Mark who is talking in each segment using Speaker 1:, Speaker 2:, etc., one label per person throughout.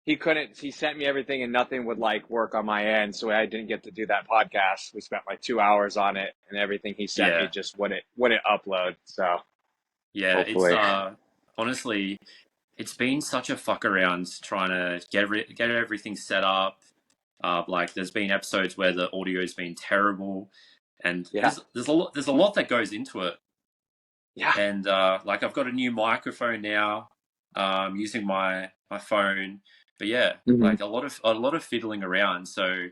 Speaker 1: he couldn't, he sent me everything and nothing would like work on my end. So I didn't get to do that podcast. We spent like 2 hours on it and everything he sent me
Speaker 2: Yeah,
Speaker 1: just wouldn't upload. So
Speaker 2: yeah. It's
Speaker 1: hopefully.
Speaker 2: honestly, it's been such a fuck around trying to get everything set up. Like there's been episodes where the audio's been terrible, and
Speaker 1: Yeah.
Speaker 2: there's a lot that goes into it.
Speaker 1: Yeah.
Speaker 2: And like I've got a new microphone now, using my phone. But yeah,
Speaker 1: Mhm.
Speaker 2: like a lot of fiddling around. So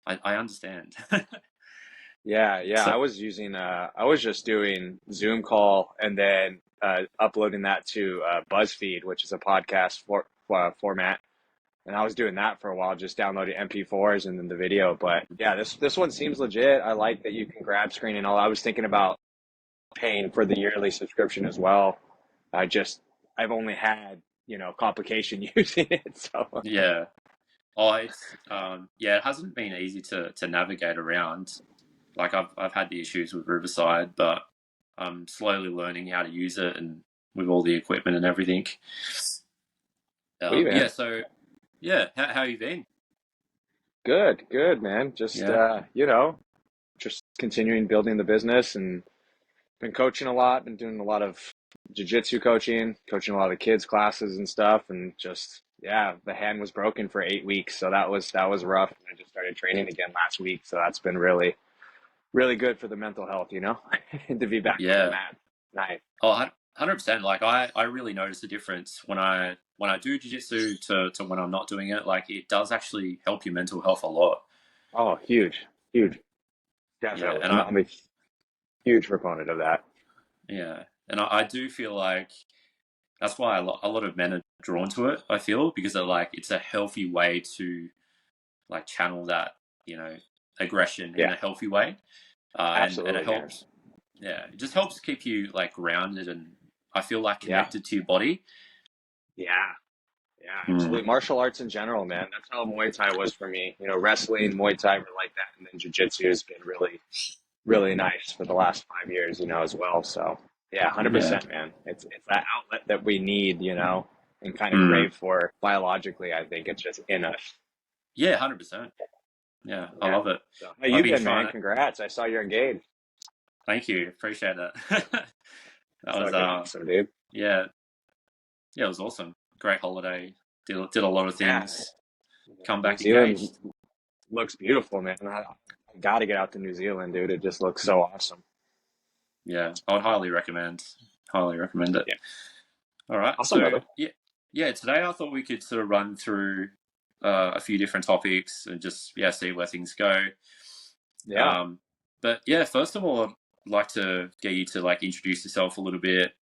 Speaker 2: I understand.
Speaker 1: Yeah. Yeah.
Speaker 2: So
Speaker 1: I was just doing Zoom call and then uploading that to BuzzFeed, which is a podcast format. And I was doing that for a while, just downloading MP4s and then the video. But yeah, this one seems legit. I like that you can grab screen and all. I was thinking about paying for the yearly subscription as well. I just I've only had, complication using it. So
Speaker 2: yeah. Oh, it's yeah, it hasn't been easy to navigate around. Like I've had the issues with Riverside, but I'm slowly learning how to use it and with all the equipment and everything.
Speaker 1: sweet
Speaker 2: Yeah,
Speaker 1: man.
Speaker 2: so yeah, how you been?
Speaker 1: Good, man. Just
Speaker 2: Yeah.
Speaker 1: just continuing building the business and been coaching a lot, been doing a lot of jiu-jitsu coaching a lot of kids classes and stuff and just yeah, the hand was broken for 8 weeks, so that was rough. And I just started training again last week, so that's been really really good for the mental health, to be back on the
Speaker 2: Yeah.
Speaker 1: mat. Nice.
Speaker 2: Oh, 100%. Like I really notice a difference when I do jiu-jitsu to when I'm not doing it. Like it does actually help your mental health a lot.
Speaker 1: Oh, huge, huge.
Speaker 2: Yeah,
Speaker 1: Definitely.
Speaker 2: and
Speaker 1: I'm a huge proponent of that.
Speaker 2: I do feel like that's why a lot of men are drawn to it. I feel because they're like it's a healthy way to like channel that you know aggression in
Speaker 1: Yeah,
Speaker 2: a healthy way, and it
Speaker 1: absolutely, man.
Speaker 2: helps. Yeah, it just helps keep you like grounded and I feel like
Speaker 1: Yeah,
Speaker 2: connected to your body.
Speaker 1: yeah, yeah,
Speaker 2: Mm.
Speaker 1: absolutely. Martial arts in general, man. That's how Muay Thai was for me. Wrestling, Muay Thai were like that, and then Jiu-Jitsu has been really, really nice for the last 5 years, as well. So yeah,
Speaker 2: Yeah.
Speaker 1: 100%, man. It's that outlet that we need, and kind of
Speaker 2: Mm.
Speaker 1: crave for biologically. I think it's just in us.
Speaker 2: Yeah, 100%. Yeah, I
Speaker 1: Yeah.
Speaker 2: love it.
Speaker 1: So how
Speaker 2: I've
Speaker 1: you
Speaker 2: been
Speaker 1: been, man?
Speaker 2: trying to.
Speaker 1: Congrats! I saw you're engaged.
Speaker 2: Thank you, appreciate that. That
Speaker 1: It's
Speaker 2: was
Speaker 1: fucking awesome, dude.
Speaker 2: yeah, yeah, it was awesome. Great holiday. Did a lot of
Speaker 1: Yeah.
Speaker 2: things. Come
Speaker 1: New
Speaker 2: back
Speaker 1: Zealand
Speaker 2: engaged.
Speaker 1: looks beautiful, man. I got to get out to New Zealand, dude. It just looks so awesome.
Speaker 2: Yeah, I would highly recommend. Highly recommend it.
Speaker 1: Yeah.
Speaker 2: All right,
Speaker 1: Awesome,
Speaker 2: so
Speaker 1: brother.
Speaker 2: yeah, yeah. Today I thought we could sort of run through a few different topics and just see where things go.
Speaker 1: Yeah.
Speaker 2: Um, but yeah, first of all, I'd like to get you to like introduce yourself a little bit,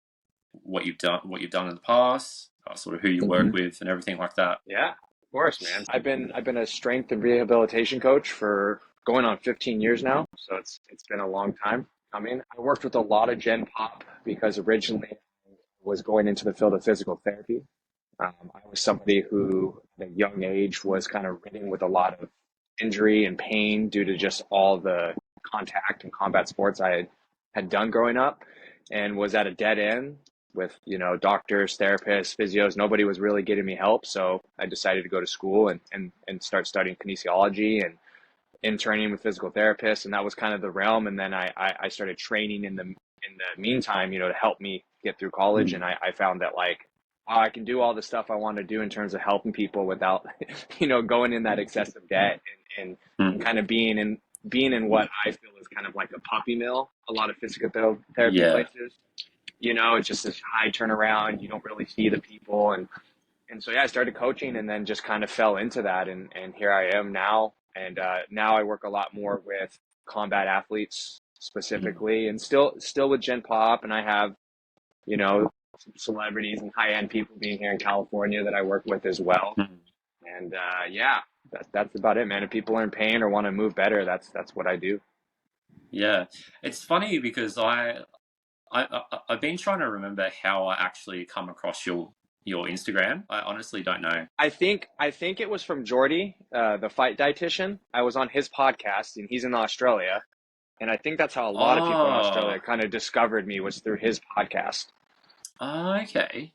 Speaker 2: what you've done in the past, sort of who you work
Speaker 1: hmm
Speaker 2: with, and everything like that.
Speaker 1: Yeah. Of course, man. I've been a strength and rehabilitation coach for going on 15 years now, so it's been a long time coming. I worked with a lot of Gen Pop because originally I was going into the field of physical therapy. I was somebody who, at a young age, was kind of ridden with a lot of injury and pain due to just all the contact and combat sports I had done growing up, and was at a dead end with, doctors, therapists, physios. Nobody was really getting me help. So I decided to go to school and start studying kinesiology and interning with physical therapists. And that was kind of the realm. And then I started training in the meantime, to help me get through college.
Speaker 2: Mm.
Speaker 1: And I found that like, wow, I can do all the stuff I want to do in terms of helping people without, going in that excessive debt and
Speaker 2: Mm.
Speaker 1: kind of being in what I feel is kind of like a puppy mill. A lot of physical therapy
Speaker 2: Yeah,
Speaker 1: places, it's just this high turnaround. You don't really see the people, and so yeah, I started coaching and then just kind of fell into that, and here I am now. And now I work a lot more with combat athletes
Speaker 2: mm.
Speaker 1: specifically, and still with Gen Pop, and I have some celebrities and high end people being here in California that I work with as well.
Speaker 2: Mm.
Speaker 1: And yeah, that's about it, man. If people are in pain or want to move better, that's what I do.
Speaker 2: Yeah. It's funny because I've been trying to remember how I actually come across your Instagram. I honestly don't know.
Speaker 1: I think it was from Jordy, the fight dietitian. I was on his podcast, and he's in Australia, and I think that's how a lot of people in Australia
Speaker 2: Oh,
Speaker 1: kind of discovered me, was through his podcast.
Speaker 2: okay.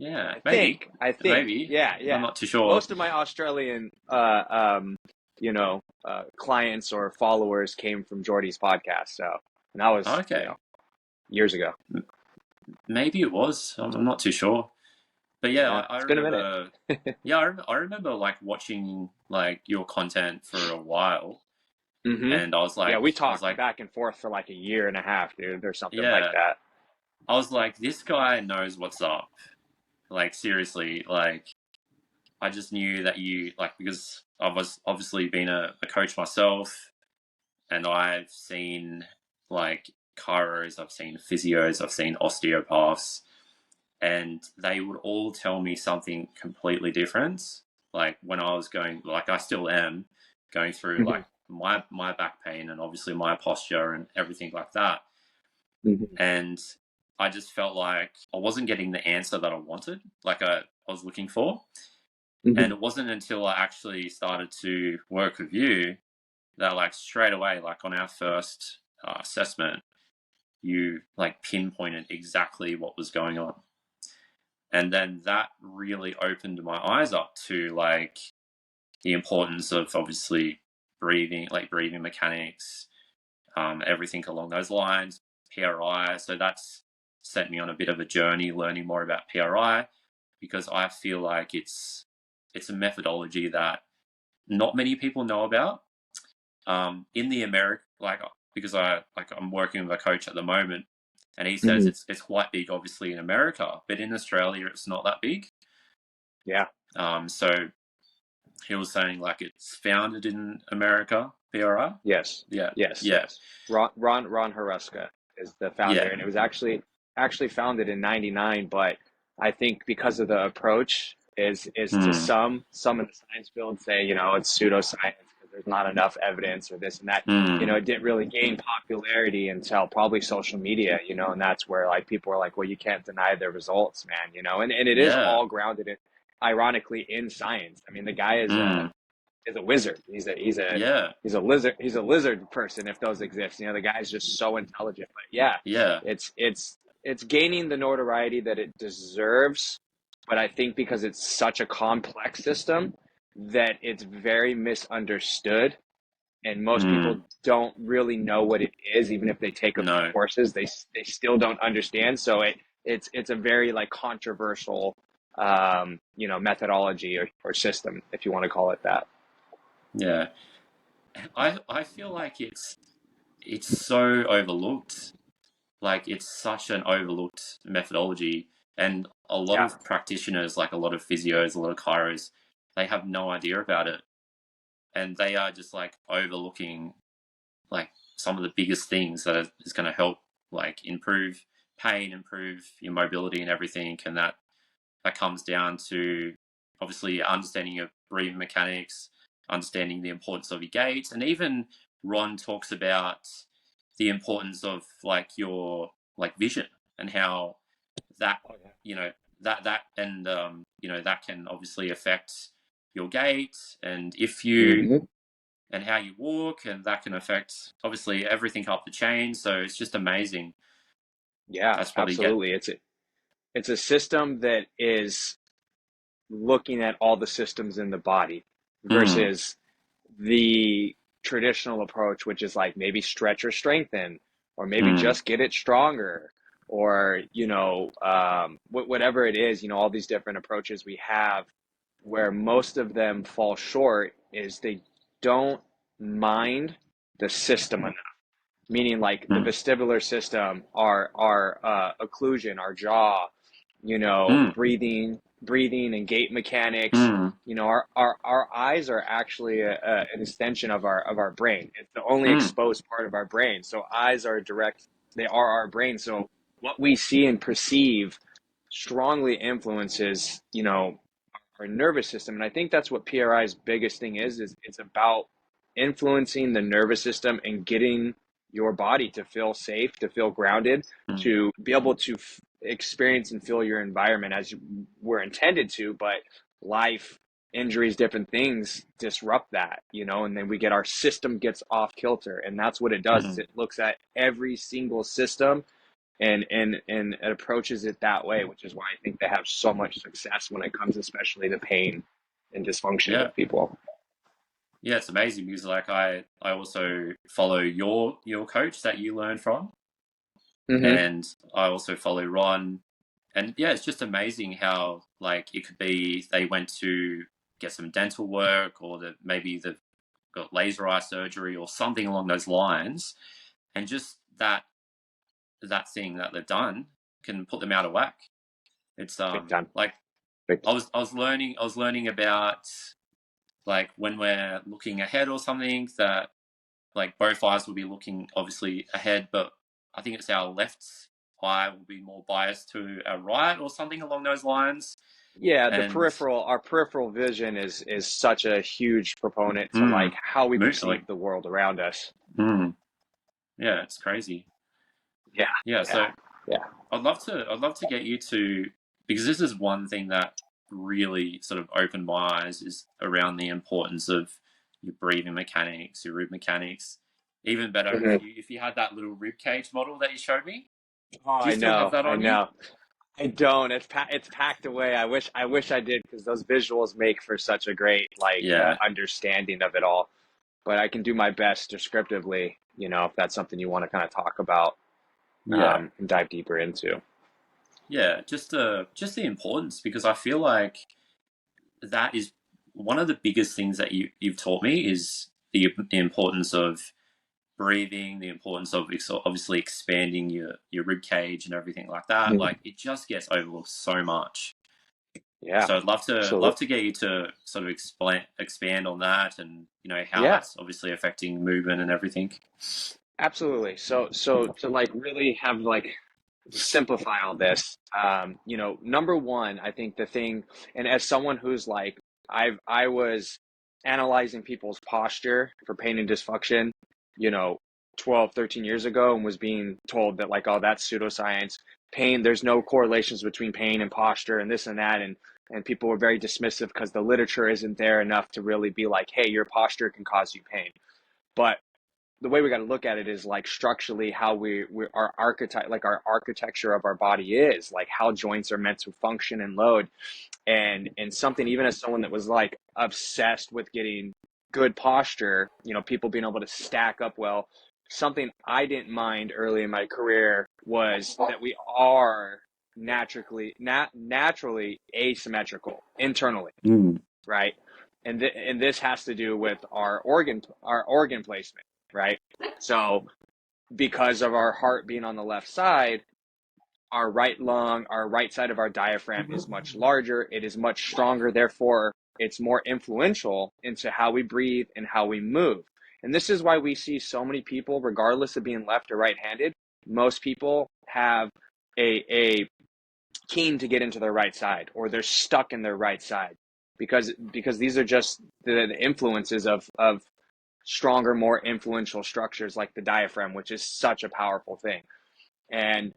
Speaker 2: Yeah,
Speaker 1: I
Speaker 2: maybe,
Speaker 1: think. I think.
Speaker 2: maybe.
Speaker 1: Yeah,
Speaker 2: I'm
Speaker 1: yeah.
Speaker 2: not too sure.
Speaker 1: Most of my Australian, clients or followers came from Jordy's podcast. So, and that was,
Speaker 2: Okay,
Speaker 1: years ago.
Speaker 2: maybe it was. I'm not too sure. But yeah,
Speaker 1: Yeah,
Speaker 2: I
Speaker 1: it's been a minute.
Speaker 2: remember. Yeah, I remember like watching like your content for a while,
Speaker 1: Hmm.
Speaker 2: and I was
Speaker 1: Yeah, we
Speaker 2: like,
Speaker 1: talked back and forth for like a year and a half, dude, or something like
Speaker 2: yeah,
Speaker 1: that.
Speaker 2: I was like, this guy knows what's up. Like seriously, like I just knew that you like because I was obviously been a coach myself, and I've seen like chiros, I've seen physios, I've seen osteopaths, and they would all tell me something completely different. Like when I was going, like I still am going through
Speaker 1: Hmm.
Speaker 2: like my back pain and obviously my posture and everything like that.
Speaker 1: Hmm.
Speaker 2: And I just felt like I wasn't getting the answer that I wanted, like I was looking for.
Speaker 1: Hmm.
Speaker 2: And it wasn't until I actually started to work with you that, like, straight away, like on our first assessment, you like pinpointed exactly what was going on. And then that really opened my eyes up to like the importance of obviously breathing, like breathing mechanics, everything along those lines, PRI. So that's set me on a bit of a journey learning more about PRI because I feel like it's a methodology that not many people know about. In the America, like because I'm working with a coach at the moment, and he says
Speaker 1: Hmm.
Speaker 2: it's quite big, obviously in America, but in Australia it's not that big.
Speaker 1: Yeah.
Speaker 2: So he was saying like it's founded in America, PRI.
Speaker 1: Yes.
Speaker 2: Yeah,
Speaker 1: Yes.
Speaker 2: yeah,
Speaker 1: Yes. Ron Huruska is the founder,
Speaker 2: yeah.
Speaker 1: and it was actually founded in '99. But I think because of the approach is to
Speaker 2: Mm,
Speaker 1: some in the science field say it's pseudoscience because there's not enough evidence or this and that.
Speaker 2: mm,
Speaker 1: It didn't really gain popularity until probably social media. And that's where like people are like, well, you can't deny the results, man. And it is
Speaker 2: yeah,
Speaker 1: all grounded in, ironically, in science. I mean, the guy
Speaker 2: mm,
Speaker 1: is a wizard.
Speaker 2: yeah,
Speaker 1: He's a lizard person if those exist. The guy's just so intelligent. But yeah,
Speaker 2: yeah,
Speaker 1: it's gaining the notoriety that it deserves. But I think because it's such a complex system that it's very misunderstood, and most
Speaker 2: mm,
Speaker 1: people don't really know what it is. Even if they take a few
Speaker 2: no,
Speaker 1: courses, they still don't understand. So it's a very like controversial methodology or system, if you want to call it that.
Speaker 2: yeah. I feel like it's so overlooked. Like it's such an overlooked methodology, and a lot
Speaker 1: Yeah.
Speaker 2: of practitioners, like a lot of physios, a lot of chiros, they have no idea about it, and they are just like overlooking like some of the biggest things that is going to help like improve pain, improve your mobility and everything, and that comes down to obviously understanding your breathing mechanics, understanding the importance of your gait, and even Ron talks about the importance of like your like vision and how that
Speaker 1: Oh, yeah.
Speaker 2: you know that and that can obviously affect your gait and if you
Speaker 1: Hmm.
Speaker 2: and how you walk, and that can affect obviously everything up the chain. So it's just amazing.
Speaker 1: Yeah,
Speaker 2: That's probably get.
Speaker 1: absolutely. It's a system that is looking at all the systems in the body
Speaker 2: Mm,
Speaker 1: versus the traditional approach, which is like maybe stretch or strengthen, or maybe
Speaker 2: mm,
Speaker 1: just get it stronger, or whatever it is. All these different approaches we have, where most of them fall short is they don't mind the system enough, meaning like the
Speaker 2: mm,
Speaker 1: vestibular system, our occlusion, our jaw,
Speaker 2: mm,
Speaker 1: breathing and gait mechanics.
Speaker 2: mm,
Speaker 1: Our eyes are actually an extension of our brain. It's the only
Speaker 2: mm,
Speaker 1: exposed part of our brain. So eyes are direct, they are our brain. So what we see and perceive strongly influences, our nervous system. And I think that's what PRI's biggest thing is it's about influencing the nervous system and getting your body to feel safe, to feel grounded,
Speaker 2: mm,
Speaker 1: to be able to experience and feel your environment as you were intended to. But life, injuries, different things disrupt that, and then we get our system gets off kilter. And that's what it does is
Speaker 2: mm,
Speaker 1: it looks at every single system and it approaches it that way, which is why I think they have so much success when it comes especially to pain and dysfunction
Speaker 2: Yeah.
Speaker 1: with people.
Speaker 2: Yeah, it's amazing because like I also follow your coach that you learn from,
Speaker 1: Hmm.
Speaker 2: and I also follow Ron, and yeah, it's just amazing how like it could be they went to get some dental work, or that maybe they've got laser eye surgery or something along those lines, and just that thing that they've done can put them out of whack. It's
Speaker 1: Big time.
Speaker 2: like
Speaker 1: Big time.
Speaker 2: I was learning about like when we're looking ahead or something that like both eyes will be looking obviously ahead, but I think it's our left eye will be more biased to our right or something along those lines.
Speaker 1: Yeah,
Speaker 2: And
Speaker 1: our peripheral vision is such a huge proponent to like
Speaker 2: mm,
Speaker 1: how we
Speaker 2: like
Speaker 1: perceive the world around us.
Speaker 2: mm, yeah, it's crazy.
Speaker 1: Yeah,
Speaker 2: Yeah,
Speaker 1: yeah,
Speaker 2: so
Speaker 1: yeah.
Speaker 2: I'd love to get you to, because this is one thing that really sort of opened my eyes is around the importance of your breathing mechanics, your rib mechanics. Even better
Speaker 1: Hmm.
Speaker 2: if you had that little rib cage model that you showed me.
Speaker 1: Oh,
Speaker 2: Do you
Speaker 1: I
Speaker 2: still have
Speaker 1: know,
Speaker 2: that
Speaker 1: I
Speaker 2: on you?
Speaker 1: know. I don't. It's packed away. I wish I did because those visuals make for such a great like
Speaker 2: Yeah,
Speaker 1: understanding of it all. But I can do my best descriptively, if that's something you want to kind of talk about
Speaker 2: yeah,
Speaker 1: and dive deeper into.
Speaker 2: yeah. Just the importance because I feel like that is one of the biggest things that you've taught me is the importance of breathing, the importance of obviously expanding your rib cage and everything like that.
Speaker 1: Mhm.
Speaker 2: Like it just gets overlooked so much.
Speaker 1: Yeah,
Speaker 2: So I'd love
Speaker 1: absolutely.
Speaker 2: to get you to sort of expand on that, and you know how
Speaker 1: Yeah,
Speaker 2: that's obviously affecting movement and everything.
Speaker 1: absolutely. So to like really have like simplify all this, number one, I think the thing, and as someone who's like, I was analyzing people's posture for pain and dysfunction, you know, 12, 13 years ago and was being told that like, oh, that's pseudoscience. Pain, there's no correlations between pain and posture and this and that. And people were very dismissive because the literature isn't there enough to really be like, hey, your posture can cause you pain. But the way we got to look at it is like structurally how we our archetype like our architecture of our body is like how joints are meant to function and load and something even as someone that was like obsessed with getting good posture, people being able to stack up well, something I didn't mind early in my career was that we are naturally asymmetrical internally,
Speaker 2: Mm.
Speaker 1: right? And this has to do with our organ placement, right? So because of our heart being on the left side, our right lung, our right side of our diaphragm is much larger. It is much stronger. Therefore, it's more influential into how we breathe and how we move. And this is why we see so many people, regardless of being left or right-handed, most people have a keen to get into their right side or they're stuck in their right side because these are just the influences of stronger, more influential structures like the diaphragm, which is such a powerful thing. And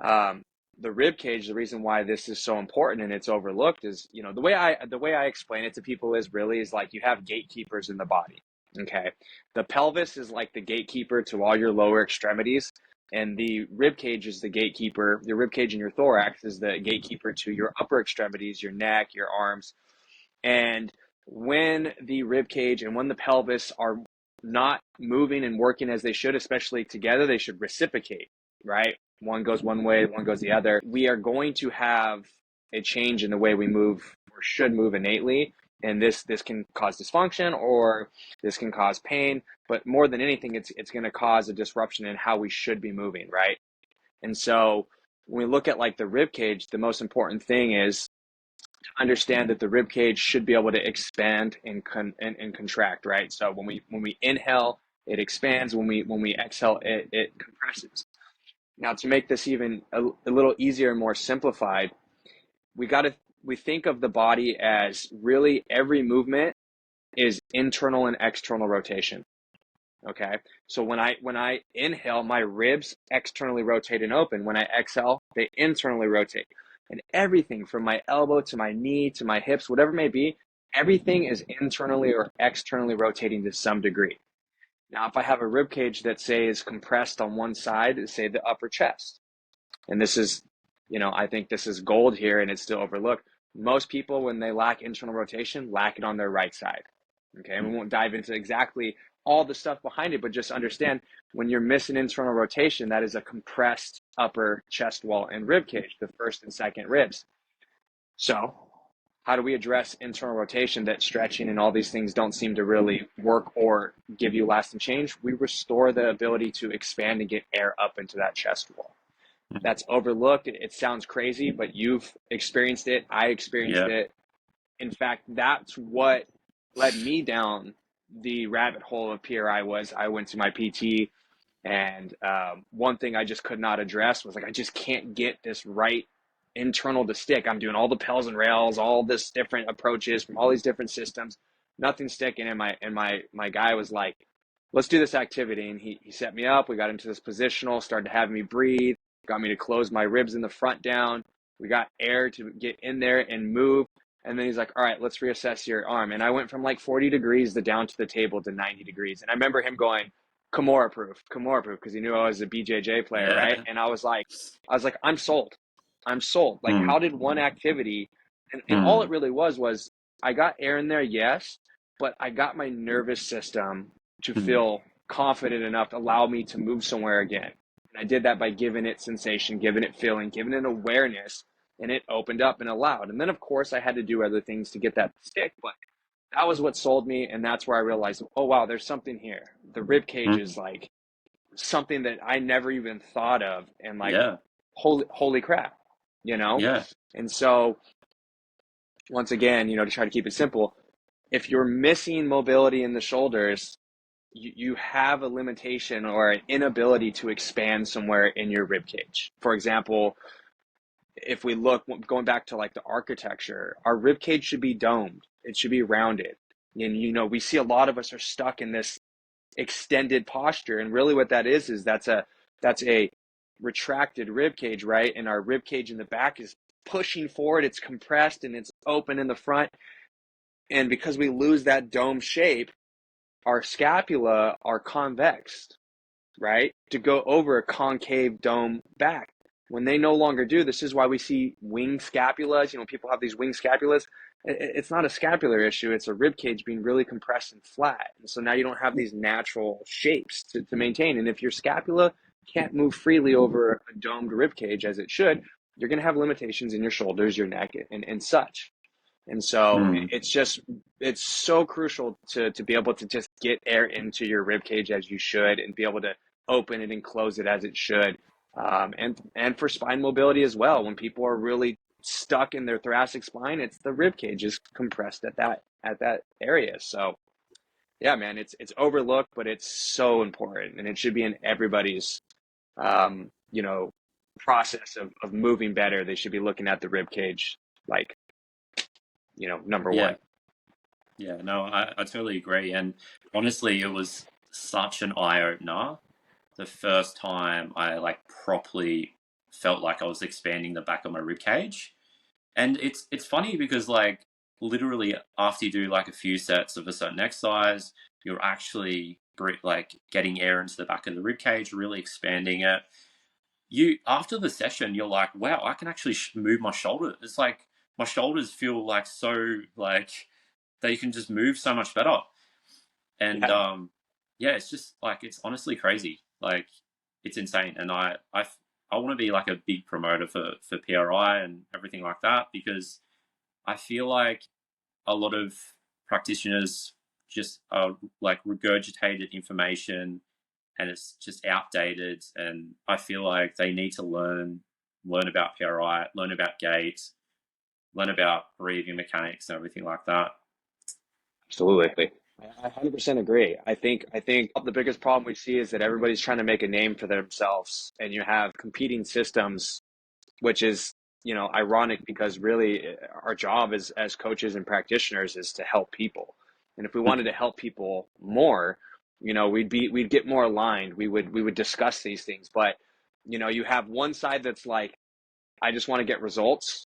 Speaker 1: um, the rib cage, the reason why this is so important and it's overlooked is, the way I explain it to people is like you have gatekeepers in the body. Okay, the pelvis is like the gatekeeper to all your lower extremities, and the rib cage is the gatekeeper. The rib cage in your thorax is the gatekeeper to your upper extremities, your neck, your arms, and when the rib cage and when the pelvis are not moving and working as they should, especially together, they should reciprocate, right? One goes one way, one goes the other. We are going to have a change in the way we move or should move innately. And this can cause dysfunction or this can cause pain. But more than anything, it's going to cause a disruption in how we should be moving, right? And so when we look at like the rib cage, the most important thing is understand that the rib cage should be able to expand and contract, right? So when we inhale, it expands. When we exhale, it compresses. Now, to make this even a little easier and more simplified, we think of the body as really every movement is internal and external rotation. Okay. So when I inhale, my ribs externally rotate and open. When I exhale, they internally rotate. And everything from my elbow to my knee to my hips, whatever it may be, everything is internally or externally rotating to some degree. Now, if I have a rib cage that say is compressed on one side, say the upper chest, and this is, I think this is gold here and it's still overlooked. Most people, when they lack internal rotation, lack it on their right side. Okay, and we won't dive into exactly all the stuff behind it, but just understand when you're missing internal rotation, that is a compressed upper chest wall and rib cage, the first and second ribs. So how do we address internal rotation that stretching and all these things don't seem to really work or give you lasting change? We restore the ability to expand and get air up into that chest wall. That's overlooked. It sounds crazy, but you've experienced it. I experienced
Speaker 2: Yeah.
Speaker 1: it. In fact, that's what led me down the rabbit hole of PRI. Was I went to my PT, and one thing I just could not address was like, I just can't get this right internal to stick. I'm doing all the pels and rails, all this different approaches from all these different systems, nothing sticking. And my guy was like, let's do this activity. And he set me up. We got into this positional, started having me breathe, got me to close my ribs in the front down. We got air to get in there and move. And then he's like, all right, let's reassess your arm. And I went from like 40 degrees to down to the table to 90 degrees. And I remember him going, Kimura proof, because he knew I was a BJJ player, right?
Speaker 2: Yeah.
Speaker 1: And I was like, I'm sold. I'm sold. Like,
Speaker 2: Mm,
Speaker 1: how did one activity, and all it
Speaker 2: mm,
Speaker 1: really was I got air in there, yes, but I got my nervous system to
Speaker 2: mm,
Speaker 1: feel confident enough to allow me to move somewhere again. And I did that by giving it sensation, giving it feeling, giving it awareness, and it opened up and allowed. And then, of course, I had to do other things to get that to stick, but that was what sold me. And that's where I realized, oh, wow, there's something here. The rib cage is
Speaker 2: mm.
Speaker 1: like something that I never even thought of. And like,
Speaker 2: Yeah.
Speaker 1: holy crap, you know?
Speaker 2: Yeah.
Speaker 1: And so once again, to try to keep it simple, if you're missing mobility in the shoulders, you have a limitation or an inability to expand somewhere in your rib cage. For example, if we look going back to like the architecture, our rib cage should be domed. It should be rounded. And we see a lot of us are stuck in this extended posture, and really what that is that's a retracted rib cage, right? And our rib cage in the back is pushing forward, it's compressed and it's open in the front. And because we lose that dome shape, our scapula are convex, right? To go over a concave dome back. When they no longer do, this is why we see wing scapulas. People have these wing scapulas. It's not a scapular issue. It's a rib cage being really compressed and flat. And so now you don't have these natural shapes to maintain. And if your scapula can't move freely over a domed rib cage as it should, you're going to have limitations in your shoulders, your neck, and such. And so
Speaker 2: Mm,
Speaker 1: it's so crucial to be able to just get air into your rib cage as you should, and be able to open it and close it as it should. And for spine mobility as well, when people are really stuck in their thoracic spine, it's the rib cage is compressed at that area. So yeah, man, it's overlooked, but it's so important, and it should be in everybody's um, you know process of moving better. They should be looking at the rib cage like number
Speaker 2: yeah.
Speaker 1: one.
Speaker 2: Yeah. No, I totally agree. And honestly, it was such an eye opener the first time I like properly felt like I was expanding the back of my rib cage. And it's funny because like literally after you do like a few sets of a certain exercise, you're actually like getting air into the back of the rib cage, really expanding it. You after the session, you're like, wow, I can actually move my shoulder. It's like my shoulders feel like so like that you can just move so much better. And
Speaker 1: Yeah,
Speaker 2: yeah, it's just like it's honestly crazy. Like it's insane. And I want to be like a big promoter for PRI and everything like that because I feel like a lot of practitioners just like regurgitated information and it's just outdated. And I feel like they need to learn about PRI, learn about gait, learn about breathing mechanics and everything like that.
Speaker 1: absolutely. I 100% agree. I think the biggest problem we see is that everybody's trying to make a name for themselves, and you have competing systems, which is ironic because really our job as coaches and practitioners is to help people. And if we wanted to help people more, we'd get more aligned. We would discuss these things. But you have one side that's like, I just want to get results,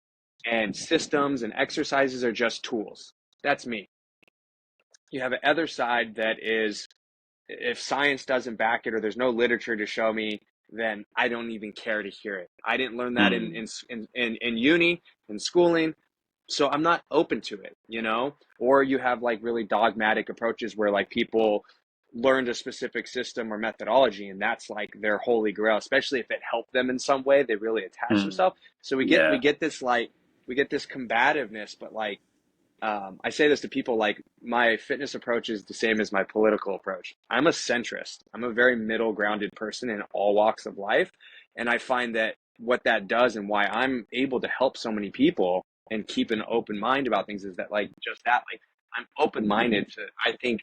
Speaker 1: and systems and exercises are just tools. That's me. You have an other side that is, if science doesn't back it or there's no literature to show me then I don't even care to hear it. I didn't learn that
Speaker 2: Mm.
Speaker 1: in uni, in schooling, so I'm not open to it, you know? Or you have like really dogmatic approaches where like people learned a specific system or methodology and that's like their holy grail, especially if it helped them in some way, they really attach
Speaker 2: Mm.
Speaker 1: themselves. So we
Speaker 2: Yeah.
Speaker 1: get this like we get this combativeness, but like I say this to people like my fitness approach is the same as my political approach. I'm a centrist. I'm a very middle grounded person in all walks of life. And I find that what that does and why I'm able to help so many people and keep an open mind about things is that like just that, like I'm open minded to, I think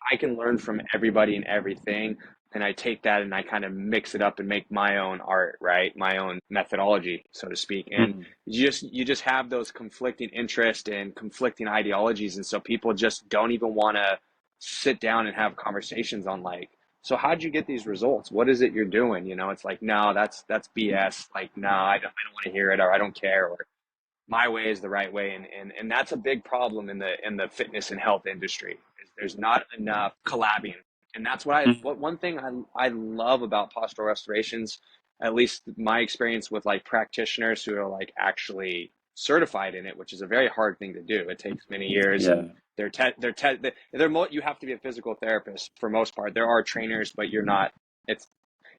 Speaker 1: I can learn from everybody and everything. And I take that and I kind of mix it up and make my own art, right? My own methodology, so to speak. And
Speaker 2: Mm.
Speaker 1: you just have those conflicting interests and conflicting ideologies, and so people just don't even want to sit down and have conversations on like, so how'd you get these results, what is it you're doing, you know? It's like, no, that's BS, like no, I don't want to hear it, or I don't care, or my way is the right way. And that's a big problem in the fitness and health industry is there's not enough collabing. And that's
Speaker 2: Mm.
Speaker 1: what one thing I love about postural restorations, at least my experience with like practitioners who are like actually certified in it, which is a very hard thing to do. It takes many years, and
Speaker 2: Yeah.
Speaker 1: you have to be a physical therapist for most part. There are trainers, but you're not. It's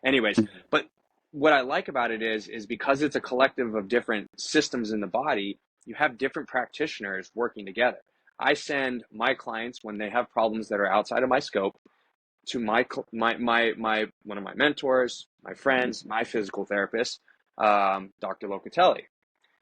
Speaker 1: anyways,
Speaker 2: Mm.
Speaker 1: but what I like about it is because it's a collective of different systems in the body, you have different practitioners working together. I send my clients when they have problems that are outside of my scope to my one of my mentors, my friends, my physical therapist, Dr. Locatelli.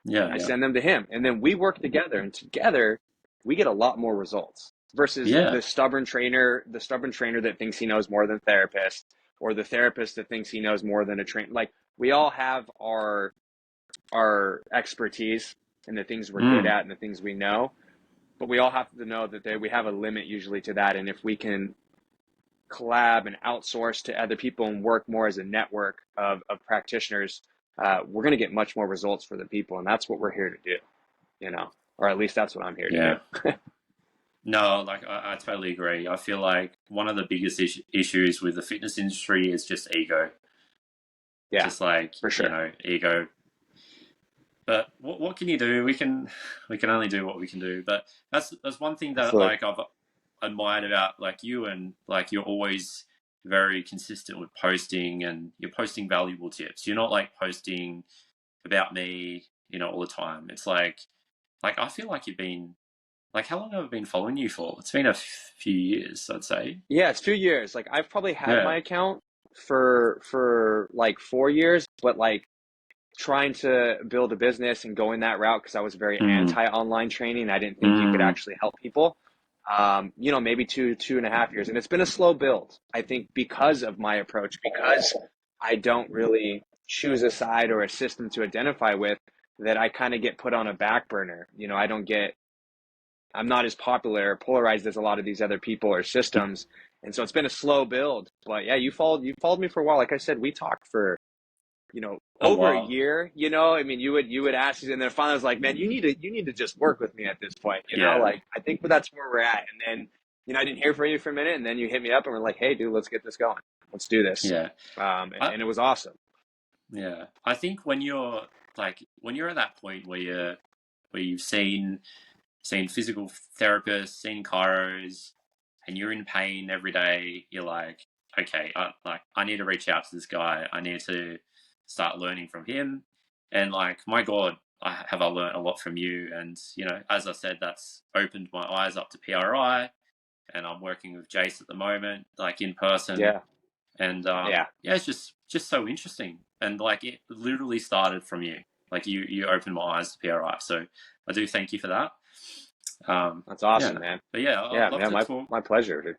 Speaker 2: Yeah.
Speaker 1: I
Speaker 2: Yeah.
Speaker 1: send them to him, and then we work together, and together we get a lot more results versus
Speaker 2: Yeah.
Speaker 1: the stubborn trainer that thinks he knows more than therapist, or the therapist that thinks he knows more than a trainer. Like we all have our expertise and the things we're good
Speaker 2: Mm.
Speaker 1: at and the things we know, but we all have to know that we have a limit usually to that, and if we can collab and outsource to other people and work more as a network of practitioners, we're going to get much more results for the people, and that's what we're here to do, you know, or at least that's what I'm here to
Speaker 2: Yeah.
Speaker 1: do.
Speaker 2: No, like I totally agree. I feel like one of the biggest issues with the fitness industry is just ego.
Speaker 1: Yeah,
Speaker 2: Just like,
Speaker 1: for sure.
Speaker 2: ego. But what can you do? We can only do what we can do. But that's one thing that
Speaker 1: Absolutely.
Speaker 2: like I've admired about like you, and like you're always very consistent with posting, and you're posting valuable tips. You're not like posting about me, all the time. It's like I feel like you've been like, how long have I been following you for? It's been a few years, I'd say.
Speaker 1: Yeah, it's 2 years. Like I've probably had
Speaker 2: Yeah.
Speaker 1: my account for like 4 years, but like trying to build a business and going that route because I was very
Speaker 2: Mm.
Speaker 1: anti online training. I didn't think you could
Speaker 2: Mm.
Speaker 1: actually help people. Maybe 2.5 years, and it's been a slow build. I think because of my approach, because I don't really choose a side or a system to identify with, that I kind of get put on a back burner. You know, I'm not as popular, polarized as a lot of these other people or systems, and so it's been a slow build. But yeah, you followed me for a while. Like I said, we talked for
Speaker 2: Oh
Speaker 1: over a
Speaker 2: wow.
Speaker 1: year. I mean, you would ask, and then finally I was like, man, you need to just work with me at this point.
Speaker 2: Yeah.
Speaker 1: Like I think that's where we're at. And then I didn't hear from you for a minute, and then you hit me up and we're like, hey, dude, let's get this going. Let's do this.
Speaker 2: Yeah. I,
Speaker 1: And it was awesome.
Speaker 2: yeah. I think when you're at that point where you've seen physical therapists, seen chiros, and you're in pain every day, you're like, okay, I need to reach out to this guy. I need to start learning from him. And like, my God, I learned a lot from you. And as I said, that's opened my eyes up to PRI, and I'm working with Jace at the moment, like in person.
Speaker 1: Yeah,
Speaker 2: And
Speaker 1: yeah,
Speaker 2: yeah, it's just so interesting. And like, it literally started from you. Like you opened my eyes to PRI. So I do thank you for that.
Speaker 1: that's awesome,
Speaker 2: Yeah,
Speaker 1: man.
Speaker 2: but yeah, I'd
Speaker 1: Yeah,
Speaker 2: love
Speaker 1: man,
Speaker 2: to talk.
Speaker 1: my pleasure, dude.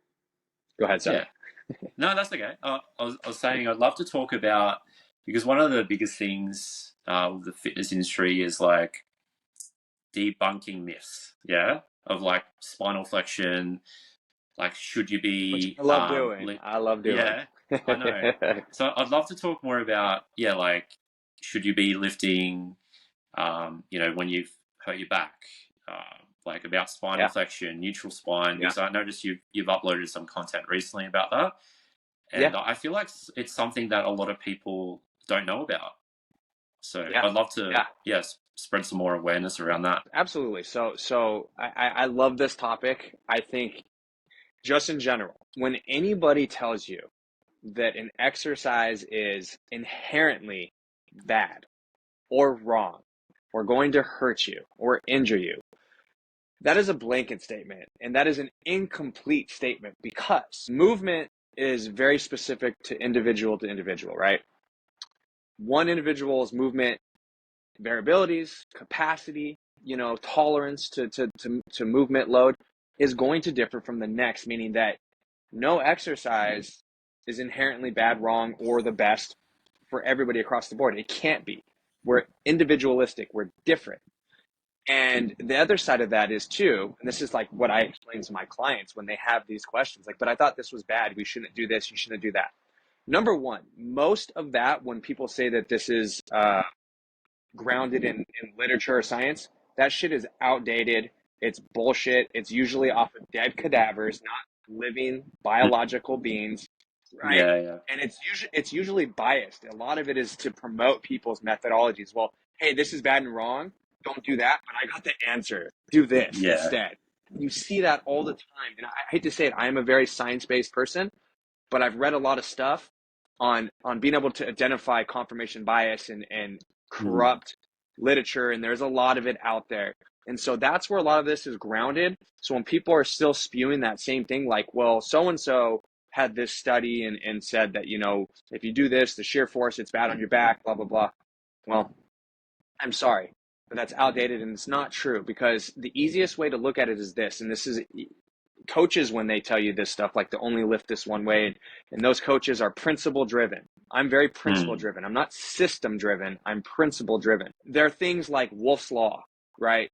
Speaker 1: Go ahead, sorry.
Speaker 2: Yeah, no, that's okay. I was saying I'd love to talk about, because one of the biggest things with the fitness industry is like debunking myths. Yeah, of like spinal flexion. Like, should you
Speaker 1: Which
Speaker 2: be?
Speaker 1: I love doing. I love doing.
Speaker 2: Yeah, I know. So I'd love to talk more about, like, should you be lifting? When you've hurt your back, like about spinal
Speaker 1: Yeah,
Speaker 2: flexion, neutral spine,
Speaker 1: yeah,
Speaker 2: because I noticed you've uploaded some content recently about that.
Speaker 1: Yeah.
Speaker 2: And I feel like it's something that a lot of people don't know about. So
Speaker 1: Yeah.
Speaker 2: I'd love to,
Speaker 1: Yeah.
Speaker 2: yes, spread some more awareness around that.
Speaker 1: Absolutely. So I love this topic. I think just in general, when anybody tells you that an exercise is inherently bad or wrong or going to hurt you or injure you, that is a blanket statement, and that is an incomplete statement because movement is very specific to individual, right? One individual's movement variabilities, capacity, tolerance to movement load is going to differ from the next, meaning that no exercise is inherently bad, wrong, or the best for everybody across the board. It can't be. We're individualistic, we're different. And the other side of that is too, and this is like what I explain to my clients when they have these questions, like, but I thought this was bad. We shouldn't do this. You shouldn't do that. Number one, most of that, when people say that this is grounded in literature or science, that shit is outdated. It's bullshit. It's usually off of dead cadavers, not living
Speaker 2: Mm.
Speaker 1: biological beings, right?
Speaker 2: Yeah, yeah.
Speaker 1: And it's usually biased. A lot of it is to promote people's methodologies. Well, hey, this is bad and wrong. Don't do that, but I got the answer. Do this
Speaker 2: Yeah.
Speaker 1: instead. You see that all the time. And I hate to say it, I am a very science-based person, but I've read a lot of stuff on being able to identify confirmation bias and
Speaker 2: Mm.
Speaker 1: corrupt literature, and there's a lot of it out there. And so that's where a lot of this is grounded. So when people are still spewing that same thing, like, well, so and so had this study and said that, if you do this, the shear force, it's bad on your back, blah, blah, blah. Well, I'm sorry, but that's outdated and it's not true, because the easiest way to look at it is this, and this is coaches, when they tell you this stuff, like to only lift this one way, and those coaches are principle driven. I'm very principle
Speaker 2: Mm.
Speaker 1: driven. I'm not system driven. I'm principle driven. There are things like Wolf's Law, right?